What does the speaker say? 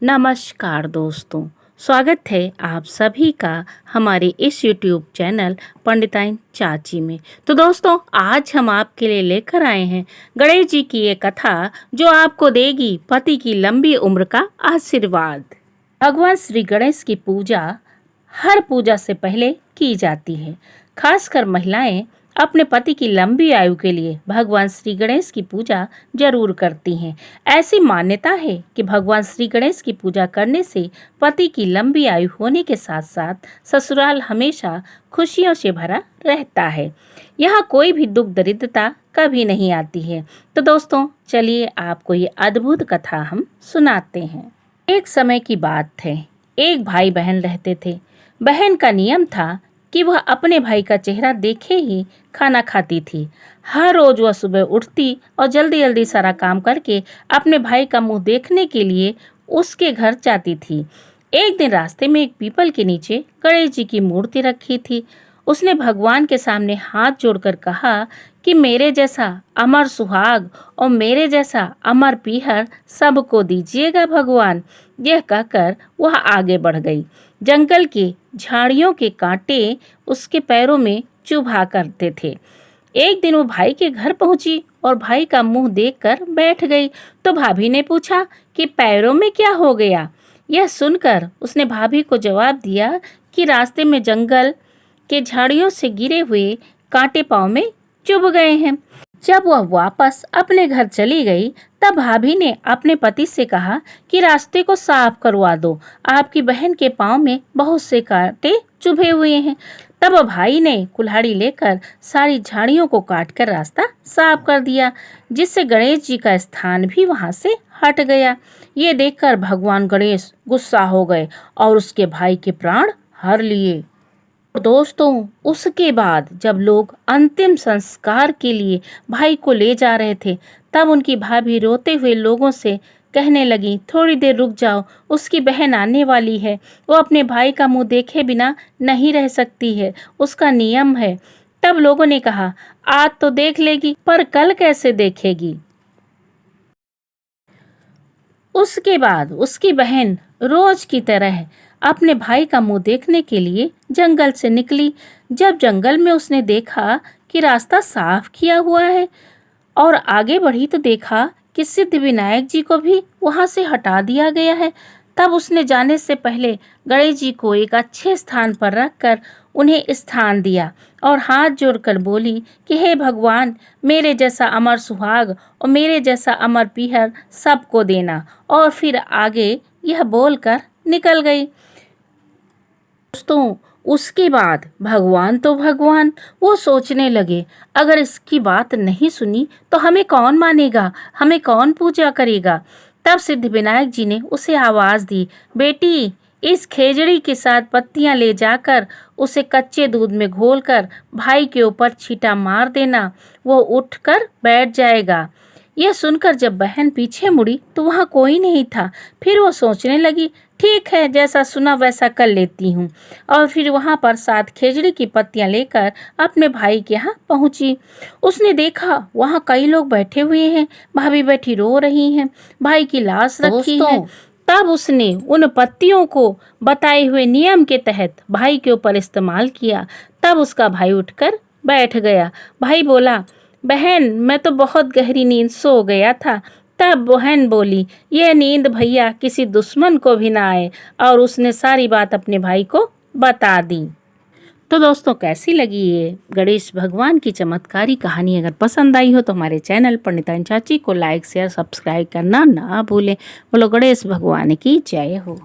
नमस्कार दोस्तों, स्वागत है आप सभी का हमारे इस YouTube चैनल पंडिताइन चाची में। तो दोस्तों, आज हम आपके लिए लेकर आए हैं गणेश जी की ये कथा जो आपको देगी पति की लंबी उम्र का आशीर्वाद। भगवान श्री गणेश की पूजा हर पूजा से पहले की जाती है। खासकर महिलाएं अपने पति की लंबी आयु के लिए भगवान श्री गणेश की पूजा जरूर करती हैं। ऐसी मान्यता है कि भगवान श्री गणेश की पूजा करने से पति की लंबी आयु होने के साथ साथ ससुराल हमेशा खुशियों से भरा रहता है। यहाँ कोई भी दुख दरिद्रता कभी नहीं आती है। तो दोस्तों, चलिए आपको ये अद्भुत कथा हम सुनाते हैं। एक समय की बात है, एक भाई बहन रहते थे। बहन का नियम था कि वह अपने भाई का चेहरा देखे ही खाना खाती थी। हर रोज वह सुबह उठती और जल्दी जल्दी सारा काम करके अपने भाई का मुंह देखने के लिए उसके घर जाती थी। एक दिन रास्ते में एक पीपल के नीचे गणेश जी की मूर्ति रखी थी। उसने भगवान के सामने हाथ जोड़कर कहा कि मेरे जैसा अमर सुहाग और मेरे जैसा अमर पीहर सबको दीजिएगा भगवान। यह कहकर वह आगे बढ़ गई। जंगल के झाड़ियों के कांटे उसके पैरों में चुभा करते थे। एक दिन वो भाई के घर पहुंची और भाई का मुंह देखकर बैठ गई। तो भाभी ने पूछा कि पैरों में क्या हो गया। यह सुनकर उसने भाभी को जवाब दिया कि रास्ते में जंगल के झाड़ियों से गिरे हुए कांटे पांव में चुभ गए हैं। जब वह वापस अपने घर चली गई तब भाभी ने अपने पति से कहा कि रास्ते को साफ करवा दो, आपकी बहन के पांव में बहुत से कांटे चुभे हुए हैं। तब भाई ने कुल्हाड़ी लेकर सारी झाड़ियों को काटकर रास्ता साफ कर दिया, जिससे गणेश जी का स्थान भी वहां से हट गया। ये देखकर भगवान गणेश गुस्सा हो गए और उसके भाई के प्राण हर लिए। दोस्तों, उसके बाद जब लोग अंतिम संस्कार के लिए भाई को ले जा रहे थे तब उनकी भाभी रोते हुए लोगों से कहने लगी, थोड़ी देर रुक जाओ, उसकी बहन आने वाली है। वो अपने भाई का मुंह देखे बिना नहीं रह सकती है, उसका नियम है। तब लोगों ने कहा, आज तो देख लेगी पर कल कैसे देखेगी। उसके बाद उसकी बहन रोज की तरह अपने भाई का मुंह देखने के लिए जंगल से निकली। जब जंगल में उसने देखा कि रास्ता साफ किया हुआ है और आगे बढ़ी तो देखा कि सिद्ध विनायक जी को भी वहां से हटा दिया गया है। तब उसने जाने से पहले गणेश जी को एक अच्छे स्थान पर रखकर उन्हें स्थान दिया और हाथ जोड़कर बोली कि हे भगवान, मेरे जैसा अमर सुहाग और मेरे जैसा अमर पीहर सबको देना। और फिर आगे यह बोलकर निकल गई। दोस्तों, उसके बाद भगवान तो भगवान, वो सोचने लगे अगर इसकी बात नहीं सुनी तो हमें कौन मानेगा, हमें कौन पूजा करेगा। तब सिद्ध विनायक जी ने उसे आवाज दी, बेटी, इस खेजड़ी के साथ पत्तियां ले जाकर उसे कच्चे दूध में घोलकर भाई के ऊपर छींटा मार देना, वो उठकर बैठ जाएगा। यह सुनकर जब बहन पीछे मुड़ी तो वहां कोई नहीं था। फिर वो सोचने लगी, ठीक है, जैसा सुना वैसा कर लेती हूँ। और फिर वहां पर 7 खेजड़ी की पत्तियां लेकर अपने भाई के यहाँ पहुंची। उसने देखा वहां कई लोग बैठे हुए हैं, भाभी बैठी रो रही हैं, भाई की लाश रखी है। तब उसने उन पत्तियों को बताए हुए नियम के तहत भाई के ऊपर इस्तेमाल किया। तब उसका भाई उठकर बैठ गया। भाई बोला, बहन, मैं तो बहुत गहरी नींद सो गया था। तब बहन बोली, यह नींद भैया किसी दुश्मन को भी ना आए। और उसने सारी बात अपने भाई को बता दी। तो दोस्तों, कैसी लगी ये गणेश भगवान की चमत्कारी कहानी? अगर पसंद आई हो तो हमारे चैनल पंडिताइन चाची को लाइक शेयर सब्सक्राइब करना ना भूलें। बोलो गणेश भगवान की जय हो।